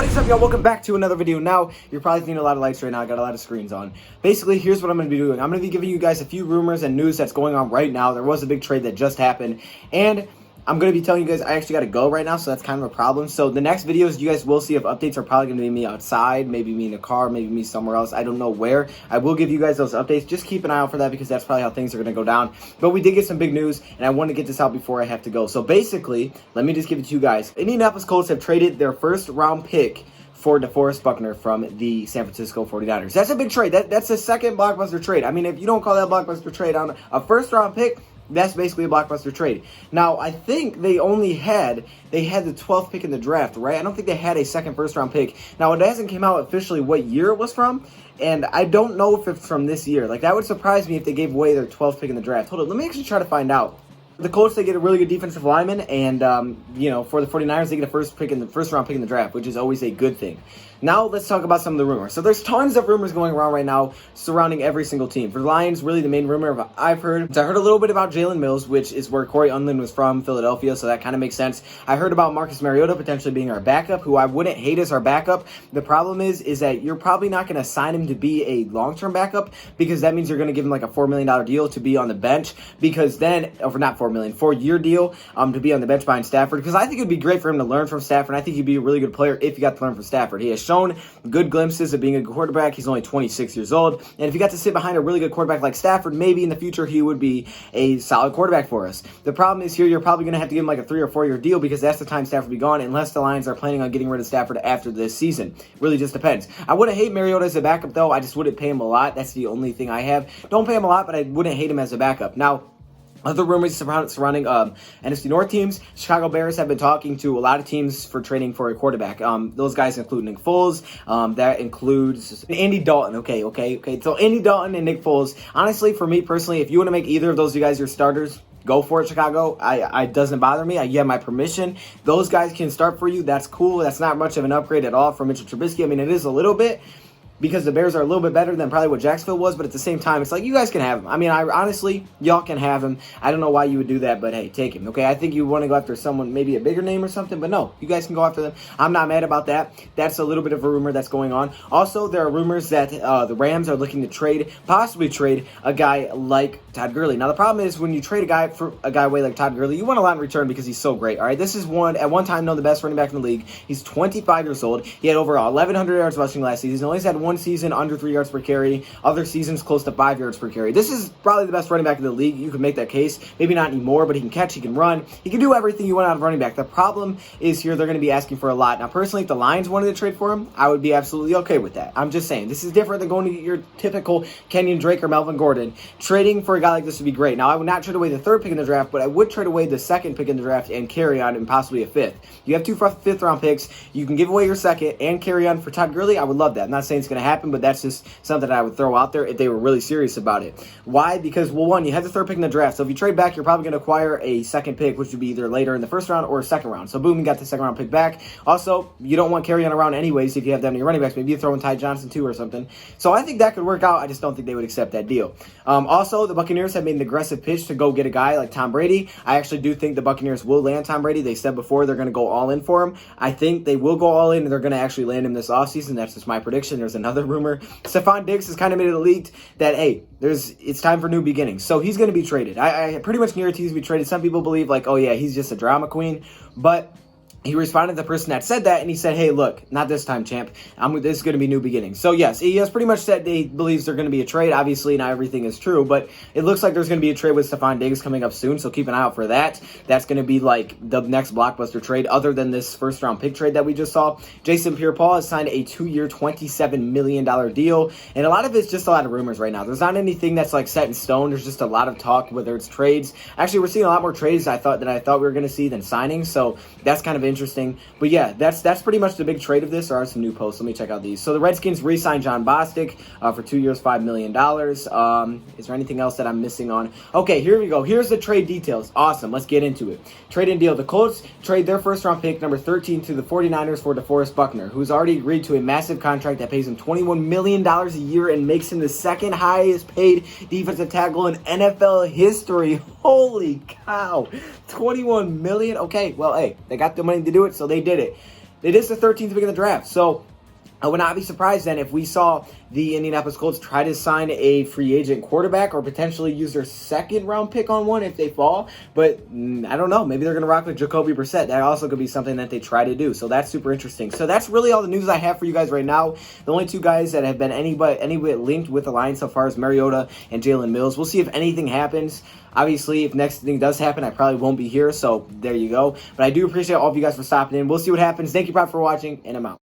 What is up, y'all? Welcome back to another video. Now, you're probably seeing a lot of lights right now. I got a lot of screens on. Basically, here's what I'm going to be doing. I'm going to be giving you guys a few rumors and news that's going on right now. There was a big trade that just happened, and I'm going to be telling you guys I actually got to go right now, so that's kind of a problem. So the next videos you guys will see of updates are probably going to be me outside, maybe me in a car, maybe me somewhere else. I don't know where. I will give you guys those updates. Just keep an eye out for that because that's probably how things are going to go down. But we did get some big news, and I want to get this out before I have to go. So basically, let me just give it to you guys. Indianapolis Colts have traded their first-round pick for Buckner from the San Francisco 49ers. That's a big trade. That's a second blockbuster trade. I mean, if you don't call that a blockbuster trade on a first-round pick, that's basically a blockbuster trade. Now, I think they had the 12th pick in the draft, right? I don't think they had a second first-round pick. Now, it hasn't came out officially what year it was from, and I don't know if it's from this year. Like, that would surprise me if they gave away their 12th pick in the draft. Hold on, let me actually try to find out. The Colts, they get a really good defensive lineman, and, for the 49ers, they get a first-round pick in the draft, which is always a good thing. Now, let's talk about some of the rumors. So, there's tons of rumors going around right now surrounding every single team. For the Lions, really the main rumor I've heard. So I heard a little bit about Jalen Mills, which is where Corey Unlin was from, Philadelphia, so that kind of makes sense. I heard about Marcus Mariota potentially being our backup, who I wouldn't hate as our backup. The problem is that you're probably not going to sign him to be a long-term backup, because that means you're going to give him like a $4 million deal to be on the bench, because then, or not $4 million, 4-year deal to be on the bench behind Stafford, because I think it would be great for him to learn from Stafford. I think he'd be a really good player if he got to learn from Stafford. He has shown good glimpses of being a quarterback. He's only 26 years old, and if he got to sit behind a really good quarterback like Stafford, maybe in the future he would be a solid quarterback for us. The problem is here, you're probably going to have to give him like a 3 or 4 year deal, because that's the time Stafford will be gone, unless the Lions are planning on getting rid of Stafford after this season. Really just depends. I wouldn't hate Mariota as a backup, though. I just wouldn't pay him a lot. That's the only thing I have. Don't pay him a lot, but I wouldn't hate him as a backup. Now, other rumors surrounding NFC North teams. Chicago Bears have been talking to a lot of teams for trading for a quarterback. Those guys include Nick Foles. That includes Andy Dalton. Okay. So Andy Dalton and Nick Foles. Honestly, for me personally, if you want to make either of those guys your starters, go for it, Chicago. It doesn't bother me. You have my permission. Those guys can start for you. That's cool. That's not much of an upgrade at all from Mitchell Trubisky. I mean, it is a little bit, because the Bears are a little bit better than probably what Jacksonville was, but at the same time, it's like, you guys can have him. I mean, honestly, y'all can have him. I don't know why you would do that, but hey, take him, okay? I think you want to go after someone, maybe a bigger name or something, but no, you guys can go after them. I'm not mad about that. That's a little bit of a rumor that's going on. Also, there are rumors that the Rams are looking to possibly trade a guy like Todd Gurley. Now, the problem is when you trade a guy away like Todd Gurley, you want a lot in return because he's so great, all right? This is at one time, the best running back in the league. He's 25 years old. He had over 1,100 yards rushing last season. He only had one season under 3 yards per carry. Other seasons close to 5 yards per carry. This is probably the best running back in the league. You can make that case. Maybe not anymore, but he can catch, he can run. He can do everything you want out of running back. The problem is here, they're going to be asking for a lot. Now, personally, if the Lions wanted to trade for him, I would be absolutely okay with that. I'm just saying, this is different than going to get your typical Kenyon Drake or Melvin Gordon. Trading for a guy like this would be great. Now, I would not trade away the 3rd pick in the draft, but I would trade away the 2nd pick in the draft and carry on, and possibly a 5th. You have 2 5th-round picks. You can give away your 2nd and carry on for Todd Gurley. I would love that. I'm not saying it's going to happen, but that's just something that I would throw out there if they were really serious about it. Why? Because, well, one, you have the 3rd pick in the draft, so if you trade back, you're probably going to acquire a 2nd pick, which would be either later in the 1st round or 2nd round. So, boom, you got the 2nd round pick back. Also, you don't want carry on around anyways if you have them in your running backs. Maybe you throw in Ty Johnson too or something. So, I think that could work out. I just don't think they would accept that deal. Also, the Buccaneers have made an aggressive pitch to go get a guy like Tom Brady. I actually do think the Buccaneers will land Tom Brady. They said before they're going to go all in for him. I think they will go all in, and they're going to actually land him this offseason. That's just my prediction. There's another rumor. Stephon Diggs has kind of made it leaked that, hey, it's time for new beginnings. So he's going to be traded. I pretty much guarantee he's going to be traded. Some people believe, like, oh, yeah, he's just a drama queen. But he responded to the person that said that, and he said, hey, look, not this time, champ. This is going to be new beginnings. So, yes, he has pretty much said he believes there's going to be a trade. Obviously, not everything is true, but it looks like there's going to be a trade with Stephon Diggs coming up soon, so keep an eye out for that. That's going to be, like, the next blockbuster trade other than this first-round pick trade that we just saw. Jason Pierre-Paul has signed a 2-year, $27 million deal, and a lot of it's just a lot of rumors right now. There's not anything that's, like, set in stone. There's just a lot of talk, whether it's trades. Actually, we're seeing a lot more trades than I thought we were going to see than signings, so that's kind of interesting. But yeah, that's pretty much the big trade of this. There are some new posts. Let me check out these. So the Redskins re-signed John Bostic for 2 years, $5 million. Is there anything else that I'm missing on? Okay, here we go. Here's the trade details. Awesome. Let's get into it. Trade and deal. The Colts trade their first-round pick, number 13, to the 49ers for Buckner, who's already agreed to a massive contract that pays him $21 million a year and makes him the second highest paid defensive tackle in NFL history. Holy cow. $21 million. Okay, well, hey, they got the money to do it, so they did it. it is the 13th pick in the draft. So I would not be surprised then if we saw the Indianapolis Colts try to sign a free agent quarterback or potentially use their second round pick on one if they fall. But I don't know. Maybe they're going to rock with Jacoby Brissett. That also could be something that they try to do. So that's super interesting. So that's really all the news I have for you guys right now. The only two guys that have been any bit linked with the Lions so far is Mariota and Jalen Mills. We'll see if anything happens. Obviously, if next thing does happen, I probably won't be here. So there you go. But I do appreciate all of you guys for stopping in. We'll see what happens. Thank you, Prop, for watching, and I'm out.